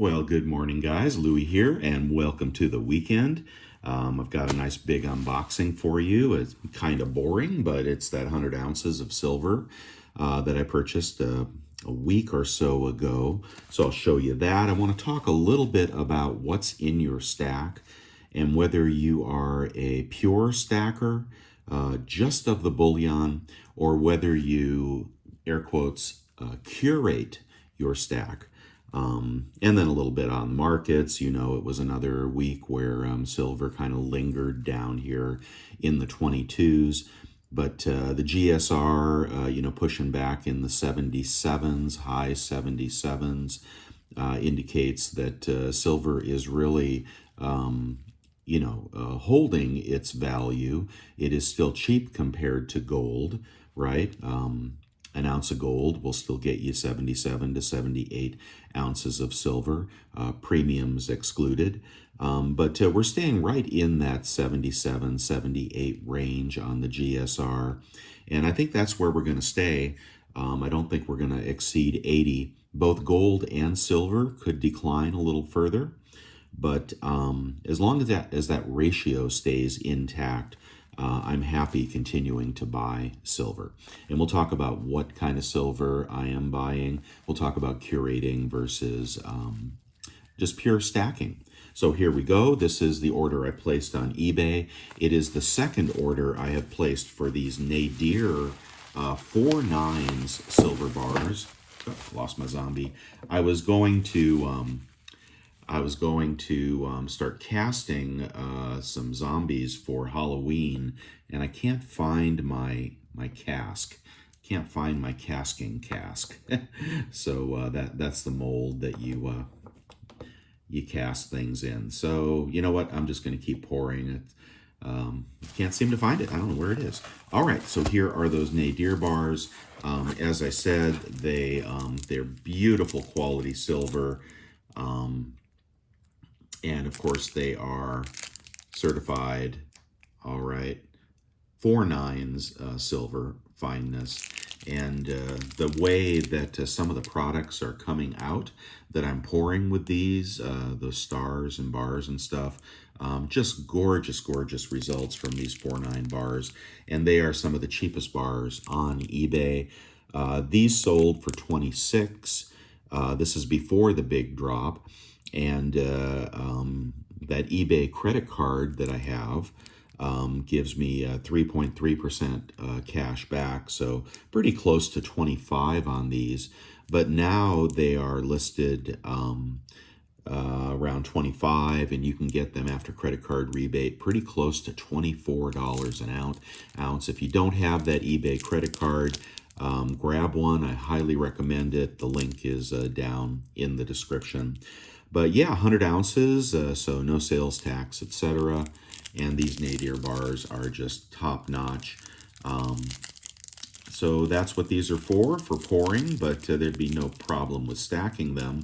Well, good morning, guys. Louie here, and welcome to the weekend. I've got a nice big unboxing for you. It's kind of boring, but it's that 100 ounces of silver that I purchased a week or so ago. So I'll show you that. I want to talk a little bit about what's in your stack and whether you are a pure stacker, just of the bullion, or whether you, air quotes, curate your stack. And then a little bit on markets. You know, it was another week where silver kind of lingered down here in the 22s. But the GSR, pushing back in the 77s, high 77s, indicates that silver is really, holding its value. It is still cheap compared to gold, right? An ounce of gold will still get you 77 to 78 ounces of silver, premiums excluded. But we're staying right in that 77, 78 range on the GSR. And I think that's where we're going to stay. I don't think we're going to exceed 80. Both gold and silver could decline a little further. But as long as that ratio stays intact, I'm happy continuing to buy silver. And we'll talk about what kind of silver I am buying. We'll talk about curating versus just pure stacking. So here we go. This is the order I placed on eBay. It is the second order I have placed for these nadir 4 nines silver bars. Oh, lost my zombie. I was going to start casting some zombies for Halloween, and I can't find my cask. Can't find my casking cask. So that's the mold that you cast things in. So you know what? I'm just going to keep pouring it. Can't seem to find it. I don't know where it is. All right, so here are those nadir bars. As I said, they're beautiful quality silver. And of course they are certified, all right, 4 nines silver fineness. And the way that some of the products are coming out that I'm pouring with these, those stars and bars and stuff, just gorgeous, gorgeous results from these 4-9 bars. And they are some of the cheapest bars on eBay. These sold for $26. This is before the big drop. And that eBay credit card that I have gives me 3.3% cash back, so pretty close to 25 on these. But now they are listed around 25, and you can get them after credit card rebate pretty close to $24 an ounce. If you don't have that eBay credit card, grab one. I highly recommend it. The link is down in the description. But yeah, 100 ounces, so no sales tax, etc. And these nadir bars are just top notch. So that's what these are for pouring, but there'd be no problem with stacking them.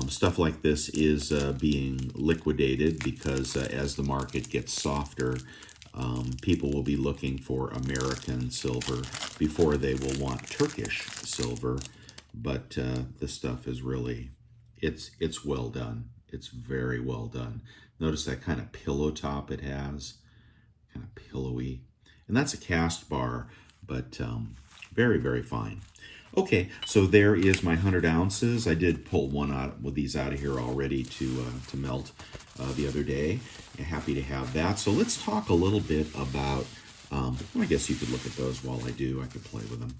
Stuff like this is being liquidated because as the market gets softer, people will be looking for American silver before they will want Turkish silver. But this stuff is really... It's well done. It's very well done. Notice that kind of pillow top it has, kind of pillowy. And that's a cast bar, but very, very fine. Okay, so there is my 100 ounces. I did pull one out with these out of here already to melt the other day. I'm happy to have that. So let's talk a little bit about, I guess you could look at those while I do. I could play with them.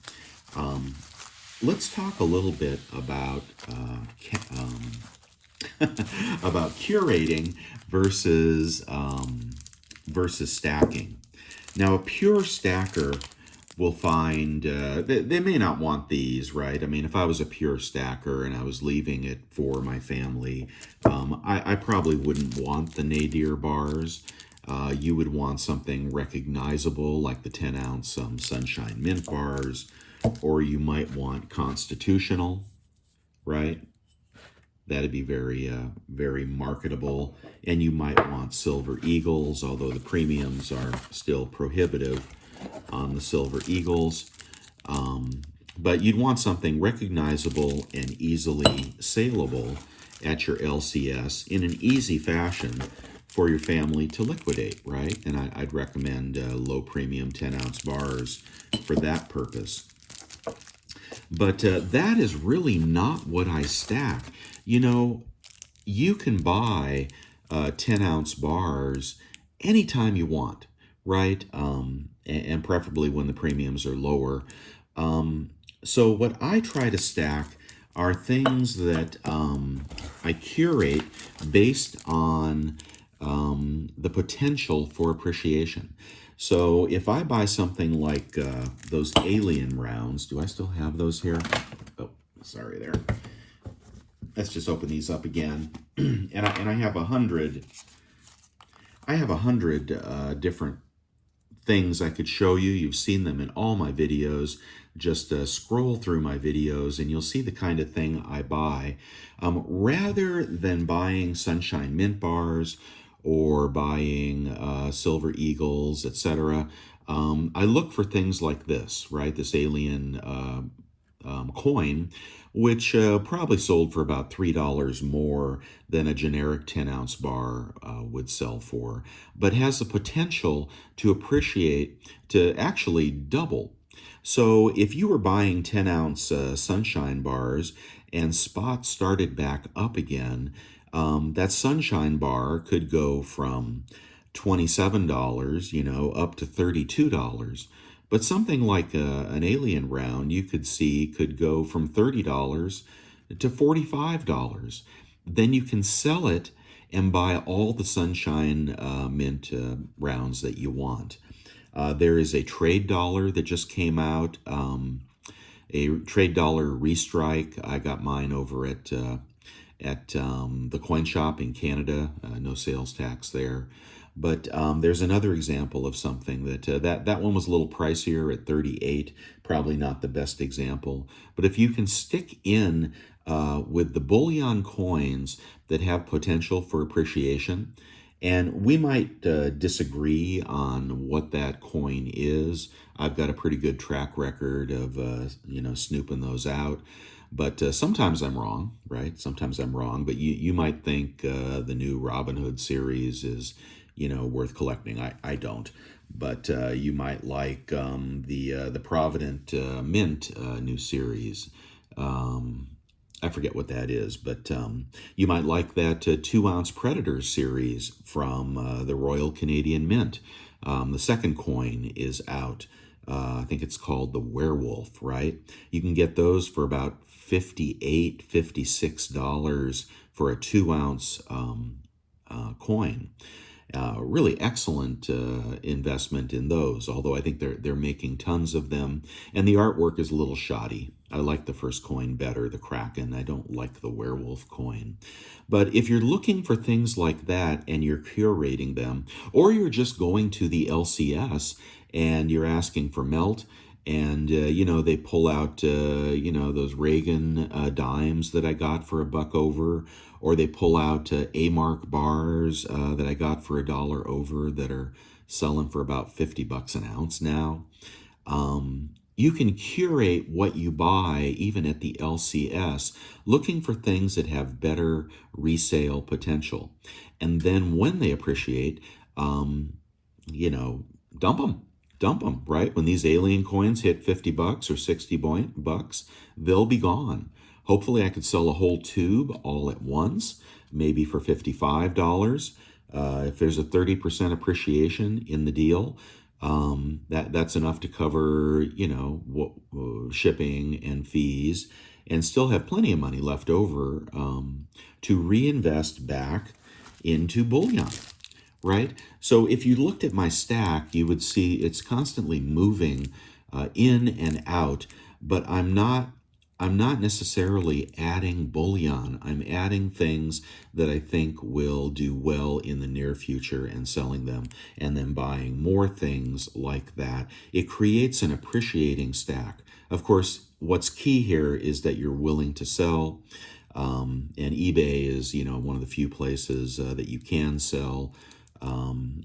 Let's talk a little bit about about curating versus stacking. Now, a pure stacker will find they may not want these, right? I mean, if I was a pure stacker and I was leaving it for my family, I probably wouldn't want the nadir bars. You would want something recognizable like the 10-ounce Sunshine Mint bars. Or you might want constitutional, right? That'd be very, very marketable. And you might want silver eagles, although the premiums are still prohibitive on the silver eagles. But you'd want something recognizable and easily saleable. at your LCS in an easy fashion for your family to liquidate, right? And I'd recommend low premium 10-ounce bars for that purpose. But that is really not what I stack. You know, you can buy 10-ounce bars anytime you want, right? And preferably when the premiums are lower. So what I try to stack are things that I curate based on the potential for appreciation. So if I buy something like those alien rounds, do I still have those here? Oh, sorry there. Let's just open these up again. and I have 100. I have 100 different things I could show you. You've seen them in all my videos. Just scroll through my videos and you'll see the kind of thing I buy. Rather than buying Sunshine Mint bars or buying Silver Eagles, etc., I look for things like this, right? This alien coin, which probably sold for about $3 more than a generic 10-ounce bar would sell for, but has the potential to appreciate to actually double. So if you were buying 10-ounce Sunshine bars and spot started back up again, that Sunshine bar could go from $27, you know, up to $32. But something like an alien round, you could see, could go from $30 to $45. Then you can sell it and buy all the Sunshine Mint rounds that you want. There is a trade dollar that just came out, a trade dollar restrike. I got mine over at the coin shop in Canada. No sales tax there. But there's another example of something that one was a little pricier at 38. Probably not the best example. But if you can stick in with the bullion coins that have potential for appreciation, and we might disagree on what that coin is. I've got a pretty good track record of snooping those out. But sometimes I'm wrong, right? Sometimes I'm wrong. But you might think the new Robin Hood series is, worth collecting. I don't. But you might like the Provident Mint new series. I forget what that is, but you might like that 2-ounce Predator series from the Royal Canadian Mint. The second coin is out. I think it's called the Werewolf, right? You can get those for about $58, $56 for a 2-ounce coin. Really excellent investment in those, although I think they're making tons of them, and the artwork is a little shoddy. I like the first coin better, the Kraken. I don't like the Werewolf coin. But if you're looking for things like that and you're curating them, or you're just going to the LCS and you're asking for melt, and they pull out those Reagan dimes that I got for $1 over, or they pull out A-mark bars that I got for $1 over that are selling for about $50 an ounce now. You can curate what you buy even at the LCS, looking for things that have better resale potential, and then when they appreciate, dump them, right? When these alien coins hit $50 or $60, they'll be gone. Hopefully I could sell a whole tube all at once, maybe for $55. If there's a 30% appreciation in the deal, that's enough to cover, shipping and fees, and still have plenty of money left over to reinvest back into bullion. Right? So if you looked at my stack, you would see it's constantly moving in and out, but I'm not necessarily adding bullion. I'm adding things that I think will do well in the near future and selling them, and then buying more things like that. It creates an appreciating stack. Of course, what's key here is that you're willing to sell, and eBay is, one of the few places that you can sell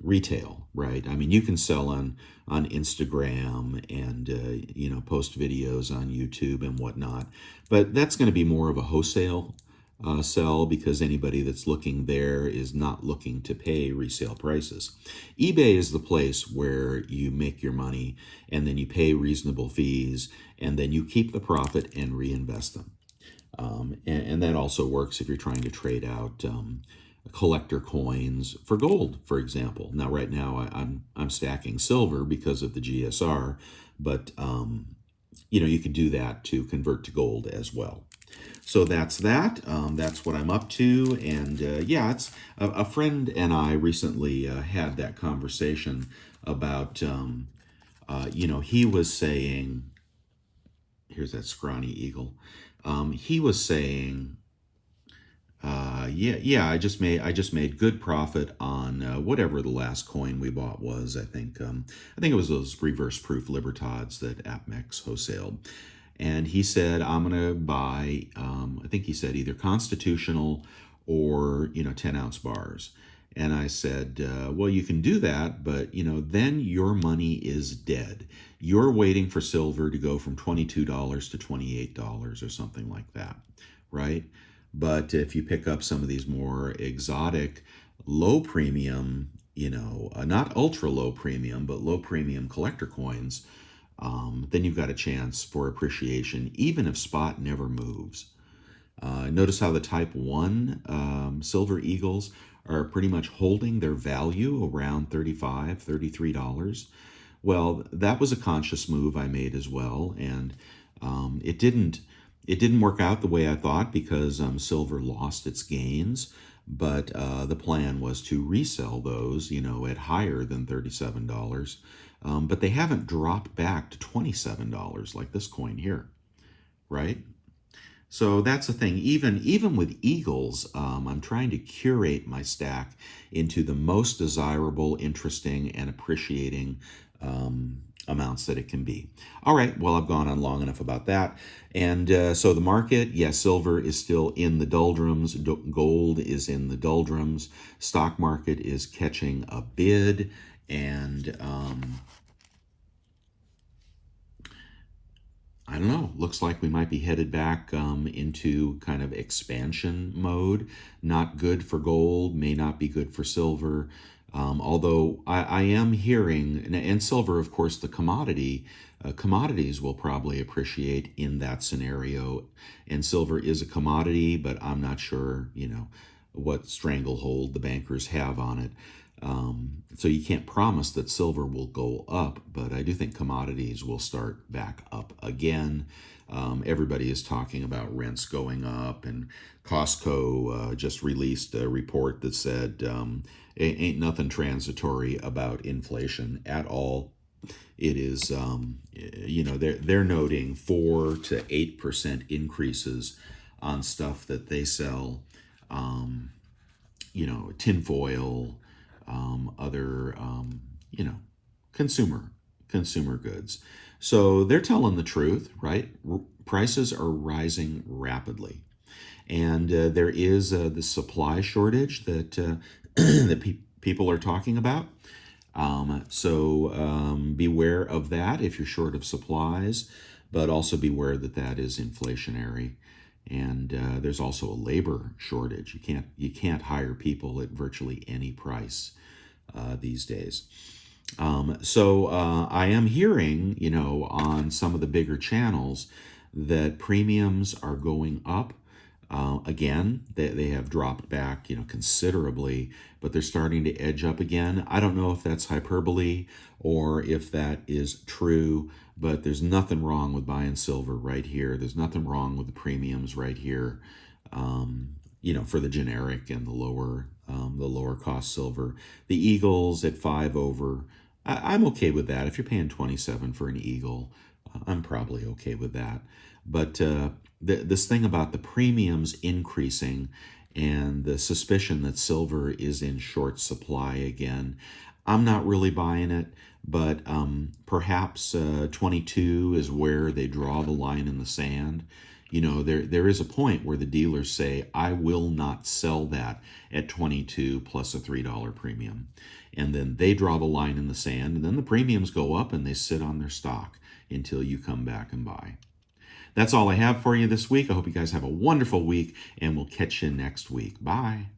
retail, right? I mean, you can sell on Instagram and, post videos on YouTube and whatnot, but that's going to be more of a wholesale sell because anybody that's looking there is not looking to pay resale prices. eBay is the place where you make your money and then you pay reasonable fees and then you keep the profit and reinvest them. And that also works if you're trying to trade out collector coins for gold, for example. Now, right now, I'm stacking silver because of the GSR, but you could do that to convert to gold as well. So that's that. That's what I'm up to. And yeah, it's a friend and I recently had that conversation about, he was saying, here's that scrawny eagle. He was saying, I just made good profit on whatever the last coin we bought was. I think it was those reverse proof Libertads that AppMex wholesaled. And he said, I'm going to buy, I think he said either constitutional or, 10-ounce bars. And I said, well, you can do that, but, then your money is dead. You're waiting for silver to go from $22 to $28 or something like that, right? But if you pick up some of these more exotic, low premium, not ultra low premium, but low premium collector coins, then you've got a chance for appreciation, even if spot never moves. Notice how the Type 1 Silver Eagles are pretty much holding their value around $35, $33. Well, that was a conscious move I made as well, and it didn't work out the way I thought because silver lost its gains. But the plan was to resell those, at higher than $37. But they haven't dropped back to $27 like this coin here, right? So that's the thing. Even with eagles, I'm trying to curate my stack into the most desirable, interesting, and appreciating amounts that it can be. All right, well, I've gone on long enough about that. And so the market, yes, silver is still in the doldrums. Gold is in the doldrums. Stock market is catching a bid. And I don't know, looks like we might be headed back into kind of expansion mode. Not good for gold, may not be good for silver. Although I am hearing, and silver, of course, the commodity, commodities will probably appreciate in that scenario. And silver is a commodity, but I'm not sure, what stranglehold the bankers have on it. So you can't promise that silver will go up, but I do think commodities will start back up again. Everybody is talking about rents going up, and Costco just released a report that said ain't nothing transitory about inflation at all. It is, they're noting 4 to 8% increases on stuff that they sell, tinfoil, other, consumer goods. So they're telling the truth, right? Prices are rising rapidly. And there is the supply shortage that, people are talking about. So beware of that if you're short of supplies, but also beware that that is inflationary. And there's also a labor shortage. You can't hire people at virtually any price these days. So I am hearing, on some of the bigger channels that premiums are going up. Again, they have dropped back, considerably, but they're starting to edge up again. I don't know if that's hyperbole or if that is true, but there's nothing wrong with buying silver right here. There's nothing wrong with the premiums right here, for the generic and the lower cost silver. The Eagles at 5 over, I'm okay with that. If you're paying 27 for an Eagle, I'm probably okay with that. But this thing about the premiums increasing and the suspicion that silver is in short supply again, I'm not really buying it, but perhaps 22 is where they draw the line in the sand. There is a point where the dealers say, I will not sell that at 22 plus a $3 premium. And then they draw the line in the sand, and then the premiums go up and they sit on their stock until you come back and buy. That's all I have for you this week. I hope you guys have a wonderful week, and we'll catch you next week. Bye.